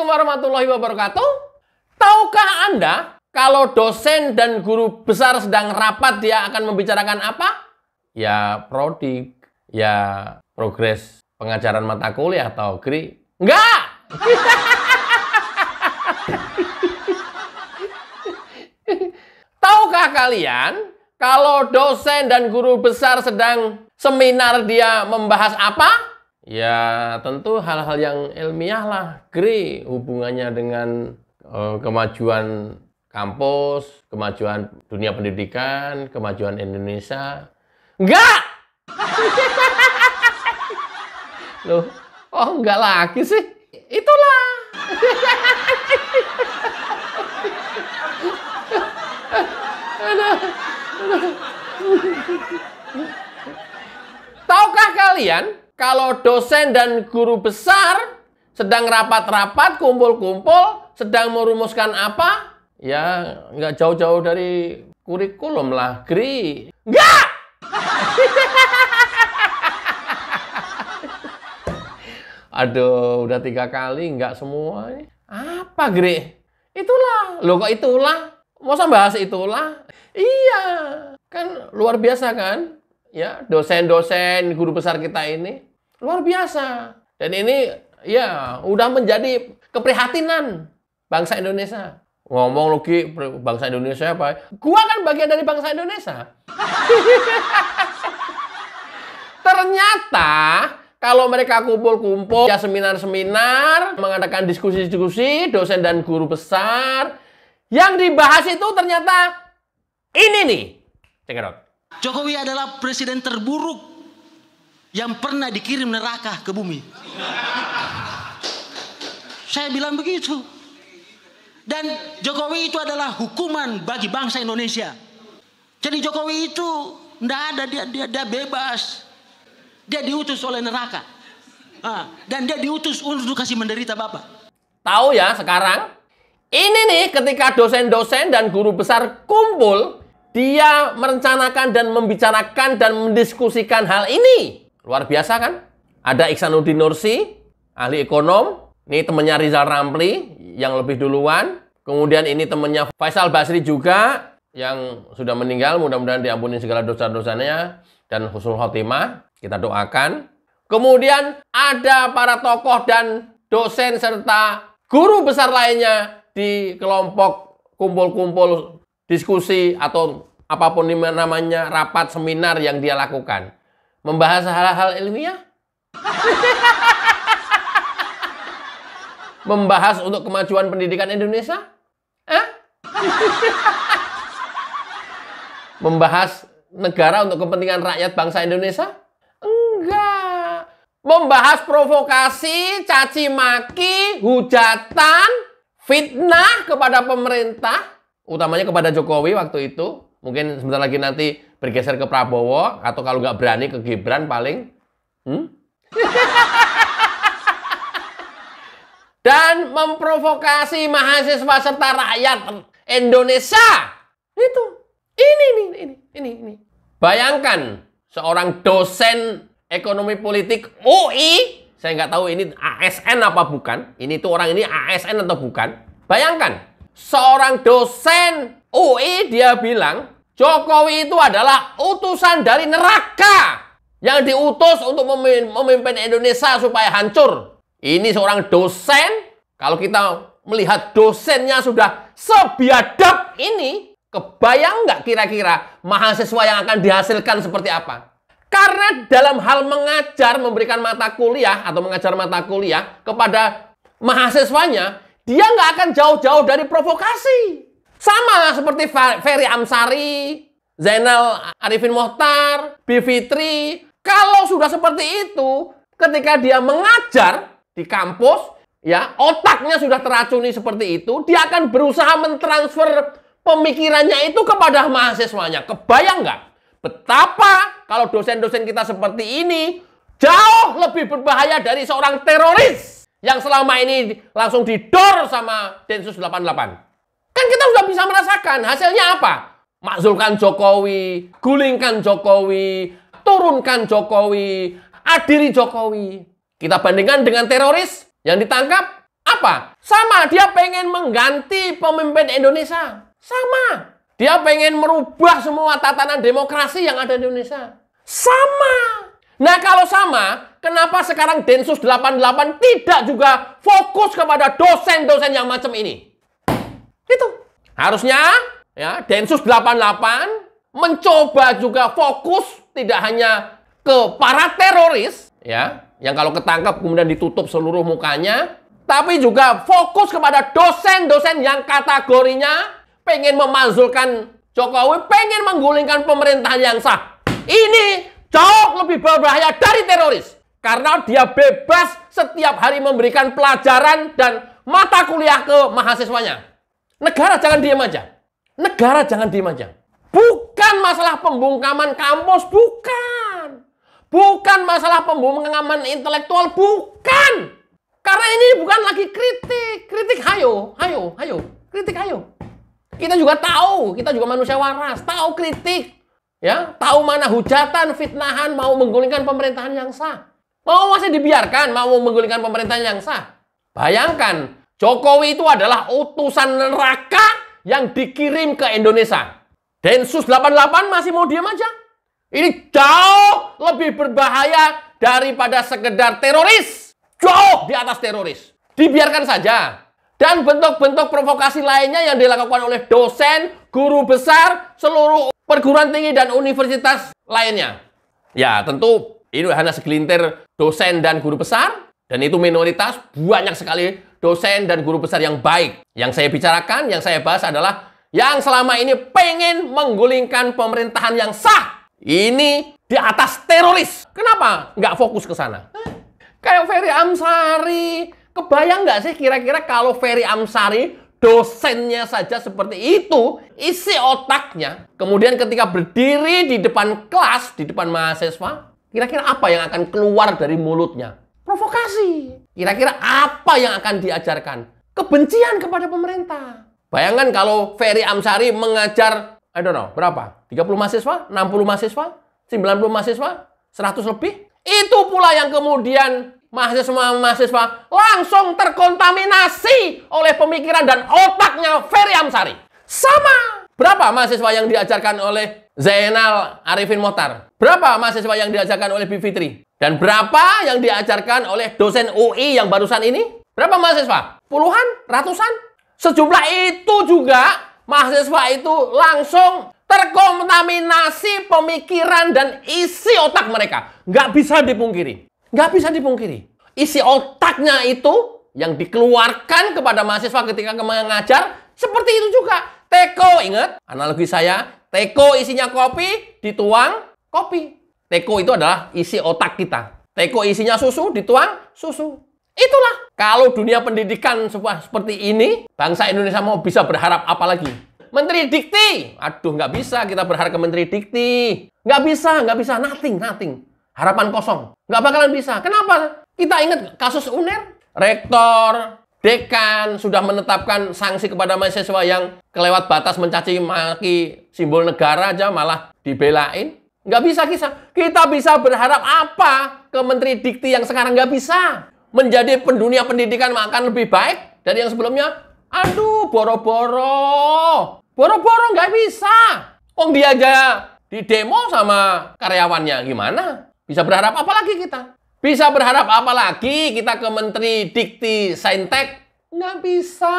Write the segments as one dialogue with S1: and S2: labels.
S1: Assalamualaikum warahmatullahi wabarakatuh. Tahukah Anda kalau dosen dan guru besar sedang rapat dia akan membicarakan apa? Ya prodik, ya progres pengajaran mata kuliah atau GRI. Enggak! Tahukah kalian kalau dosen dan guru besar sedang seminar dia membahas apa? Ya tentu hal-hal yang ilmiah lah. GRI hubungannya dengan kemajuan kampus, kemajuan dunia pendidikan, kemajuan Indonesia. Enggak! Loh, oh enggak lagi sih? Itulah. Tahukah kalian kalau dosen dan guru besar sedang rapat-rapat, kumpul-kumpul, sedang merumuskan apa? Ya, nggak jauh-jauh dari kurikulum lah, GRI. Nggak! Aduh, udah 3 kali, nggak semua. Apa, GRI? Itulah. Loh, kok itulah? Masa bahas itulah? Iya, kan luar biasa kan? Ya, dosen-dosen, guru besar kita ini. Luar biasa. Dan ini ya udah menjadi keprihatinan bangsa Indonesia. Ngomong lagi bangsa Indonesia apa? Gua kan bagian dari bangsa Indonesia. Ternyata kalau mereka kumpul-kumpul, ya seminar-seminar, mengadakan diskusi-diskusi, dosen dan guru besar, yang dibahas itu ternyata ini nih. Cekidot.
S2: Jokowi adalah presiden terburuk yang pernah dikirim neraka ke bumi. Saya bilang begitu. Dan Jokowi itu adalah hukuman bagi bangsa Indonesia. Jadi Jokowi itu enggak ada, dia bebas. Dia diutus oleh neraka. Dan dia diutus untuk kasih menderita Bapak.
S1: Tahu ya sekarang? Ini nih ketika dosen-dosen dan guru besar kumpul, dia merencanakan dan membicarakan dan mendiskusikan hal ini. Luar biasa kan? Ada Ihsanuddin Nursi, ahli ekonom. Ini temannya Rizal Ramli yang lebih duluan. Kemudian ini temannya Faisal Basri juga yang sudah meninggal. Mudah-mudahan diampuni segala dosa-dosanya dan husnul khotimah. Kita doakan. Kemudian ada para tokoh dan dosen serta guru besar lainnya di kelompok kumpul-kumpul diskusi atau apapun namanya rapat seminar yang dia lakukan. Membahas hal-hal ilmiah? Membahas untuk kemajuan pendidikan Indonesia? Membahas negara untuk kepentingan rakyat bangsa Indonesia? Enggak. Membahas provokasi, caci maki, hujatan, fitnah kepada pemerintah, utamanya kepada Jokowi waktu itu. Mungkin sebentar lagi nanti bergeser ke Prabowo, atau kalau nggak berani ke Gibran paling. Dan memprovokasi mahasiswa serta rakyat Indonesia. Itu. Ini. Bayangkan seorang dosen ekonomi politik UI, saya nggak tahu ini ASN apa bukan. Ini tuh orang ini ASN atau bukan. Bayangkan, seorang dosen UI dia bilang Jokowi itu adalah utusan dari neraka yang diutus untuk memimpin Indonesia supaya hancur. Ini seorang dosen, kalau kita melihat dosennya sudah sebiadab ini, kebayang nggak kira-kira mahasiswa yang akan dihasilkan seperti apa? Karena dalam hal mengajar, memberikan mata kuliah atau mengajar mata kuliah kepada mahasiswanya, dia nggak akan jauh-jauh dari provokasi. Sama seperti Ferry Amsari, Zainal Arifin Mohtar, Bivitri. Kalau sudah seperti itu, ketika dia mengajar di kampus, ya otaknya sudah teracuni seperti itu, dia akan berusaha mentransfer pemikirannya itu kepada mahasiswanya. Kebayang nggak? Betapa kalau dosen-dosen kita seperti ini jauh lebih berbahaya dari seorang teroris yang selama ini langsung didor sama Densus 88. Kan kita sudah bisa merasakan hasilnya apa? Makzulkan Jokowi, gulingkan Jokowi, turunkan Jokowi, adili Jokowi. Kita bandingkan dengan teroris yang ditangkap, Apa? Sama, dia pengen mengganti pemimpin Indonesia. Sama. Dia pengen merubah semua tatanan demokrasi yang ada di Indonesia. Sama. Nah, kalau sama, kenapa sekarang Densus 88 tidak juga fokus kepada dosen-dosen yang macam ini? Itu. Harusnya ya, Densus 88 mencoba juga fokus tidak hanya ke para teroris ya, yang kalau ketangkap kemudian ditutup seluruh mukanya, tapi juga fokus kepada dosen-dosen yang kategorinya pengen memanggulkan Jokowi, pengen menggulingkan pemerintahan yang sah. Ini jauh lebih berbahaya dari teroris. Karena dia bebas setiap hari memberikan pelajaran dan mata kuliah ke mahasiswanya. Negara jangan diam aja. Negara jangan diam aja. Bukan masalah pembungkaman kampus, bukan. Bukan masalah pembungkaman intelektual, bukan. Karena ini bukan lagi kritik. Kritik hayo. Kritik hayo. Kita juga tahu, kita juga manusia waras, tahu kritik. Ya, tahu mana hujatan, fitnahan, mau menggulingkan pemerintahan yang sah. Mau masih dibiarkan, mau menggulingkan pemerintahan yang sah. Bayangkan, Jokowi itu adalah utusan neraka yang dikirim ke Indonesia. Densus 88 masih mau diam aja. Ini jauh lebih berbahaya daripada sekedar teroris. Jauh di atas teroris. Dibiarkan saja. Dan bentuk-bentuk provokasi lainnya yang dilakukan oleh dosen, guru besar, seluruh perguruan tinggi dan universitas lainnya. Ya, tentu ini hanya segelintir dosen dan guru besar. Dan itu minoritas, banyak sekali dosen dan guru besar yang baik. Yang saya bicarakan, yang saya bahas adalah yang selama ini pengen menggulingkan pemerintahan yang sah. Ini di atas teroris. Kenapa nggak fokus ke sana? Kayak Ferry Amsari. Kebayang nggak sih kira-kira kalau Ferry Amsari, dosennya saja seperti itu, isi otaknya, kemudian ketika berdiri di depan kelas, di depan mahasiswa, kira-kira apa yang akan keluar dari mulutnya? Provokasi. Kira-kira apa yang akan diajarkan? Kebencian kepada pemerintah. Bayangkan kalau Ferry Amsari mengajar, I don't know, berapa? 30 mahasiswa? 60 mahasiswa? 90 mahasiswa? 100 lebih? Itu pula yang kemudian mahasiswa-mahasiswa langsung terkontaminasi oleh pemikiran dan otaknya Ferry Amsari. Sama. Berapa mahasiswa yang diajarkan oleh Zainal Arifin Mohtar? Berapa mahasiswa yang diajarkan oleh Bi Fitri? Dan berapa yang diajarkan oleh dosen UI yang barusan ini? Berapa mahasiswa? Puluhan? Ratusan? Sejumlah itu juga mahasiswa itu langsung terkontaminasi pemikiran dan isi otak mereka. Nggak bisa dipungkiri. Nggak bisa dipungkiri. Isi otaknya itu yang dikeluarkan kepada mahasiswa ketika mengajar, seperti itu juga. Teko, ingat analogi saya, teko isinya kopi, dituang kopi. Teko itu adalah isi otak kita. Teko isinya susu, dituang susu. Itulah. Kalau dunia pendidikan seperti ini, bangsa Indonesia mau bisa berharap apa lagi? Menteri Dikti. Aduh, nggak bisa kita berharap ke Menteri Dikti. Nggak bisa. Nothing. Harapan kosong. Nggak bakalan bisa. Kenapa? Kita ingat kasus UNER. Rektor, dekan sudah menetapkan sanksi kepada mahasiswa yang kelewat batas mencaci maki simbol negara aja malah dibelain. Nggak bisa kita bisa berharap apa ke Menteri Dikti yang sekarang nggak bisa? Menjadi pendunia pendidikan akan lebih baik dari yang sebelumnya? Aduh, boro-boro nggak bisa. Kok dia aja di demo sama karyawannya, gimana? Bisa berharap apa lagi kita? Bisa berharap apa lagi kita ke Menteri Dikti Saintek? Nggak bisa.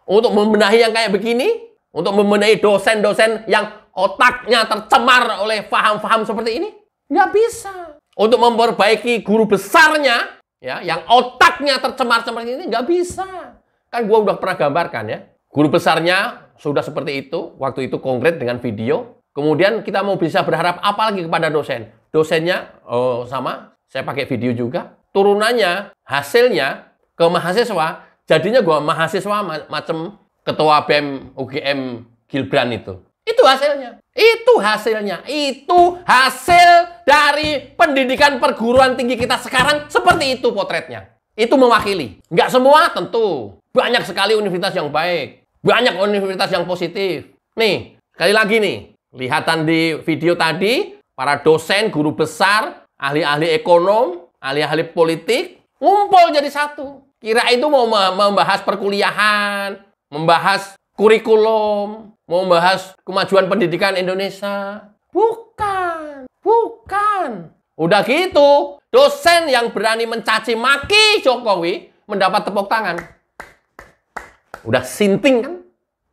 S1: Untuk membenahi yang kayak begini, untuk membenahi dosen-dosen yang otaknya tercemar oleh paham-paham seperti ini, nggak bisa. Untuk memperbaiki guru besarnya, ya, yang otaknya tercemar seperti ini, nggak bisa. Kan gua udah pernah gambarkan ya. Guru besarnya sudah seperti itu, waktu itu konkret dengan video. Kemudian kita mau bisa berharap apa lagi kepada dosen? Dosennya, sama, saya pakai video juga. Turunannya, hasilnya ke mahasiswa, jadinya gua mahasiswa macam ketua BEM UGM Gibran itu. Itu hasilnya. Itu hasil dari pendidikan perguruan tinggi kita sekarang seperti itu potretnya. Itu mewakili. Nggak semua tentu. Banyak sekali universitas yang baik. Banyak universitas yang positif. Nih, sekali lagi nih. Lihatan di video tadi, para dosen, guru besar, ahli-ahli ekonom, ahli-ahli politik, ngumpul jadi satu. Kira itu mau membahas perkuliahan, membahas kurikulum, mau membahas kemajuan pendidikan Indonesia. Bukan. Udah gitu, dosen yang berani mencaci maki Jokowi mendapat tepuk tangan. Udah sinting kan?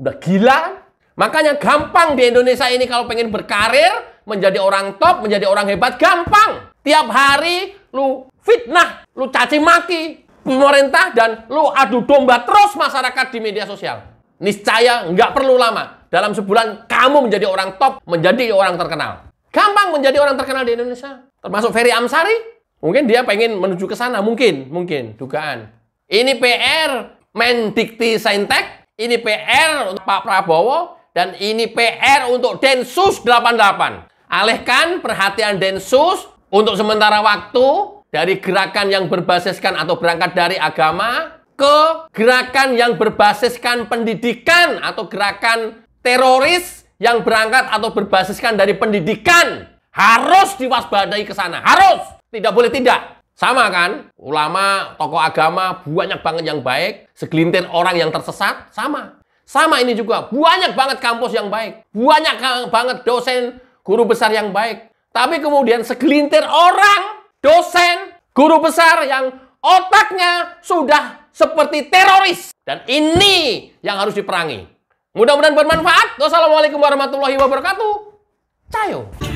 S1: Udah gila kan? Makanya gampang di Indonesia ini kalau pengen berkarir, menjadi orang top, menjadi orang hebat, gampang. Tiap hari lu fitnah, lu caci maki pemerintah, dan lu adu domba terus masyarakat di media sosial. Niscaya nggak perlu lama. Dalam sebulan kamu menjadi orang top, menjadi orang terkenal. Gampang menjadi orang terkenal di Indonesia. Termasuk Ferry Amsari. Mungkin dia pengen menuju ke sana. Mungkin. Dugaan. Ini PR Mendikti Saintek. Ini PR untuk Pak Prabowo. Dan ini PR untuk Densus 88. Alihkan perhatian Densus untuk sementara waktu dari gerakan yang berbasiskan atau berangkat dari agama ke gerakan yang berbasiskan pendidikan atau gerakan teroris yang berangkat atau berbasiskan dari pendidikan. Harus diwaspadai ke sana. Harus. Tidak boleh tidak. Sama kan? Ulama, tokoh agama, banyak banget yang baik. Segelintir orang yang tersesat, sama. Sama ini juga. Banyak banget kampus yang baik. Banyak banget dosen, guru besar yang baik. Tapi kemudian segelintir orang, dosen, guru besar yang otaknya sudah seperti teroris. Dan ini yang harus diperangi. Mudah-mudahan bermanfaat. Wassalamualaikum warahmatullahi wabarakatuh. Cayo.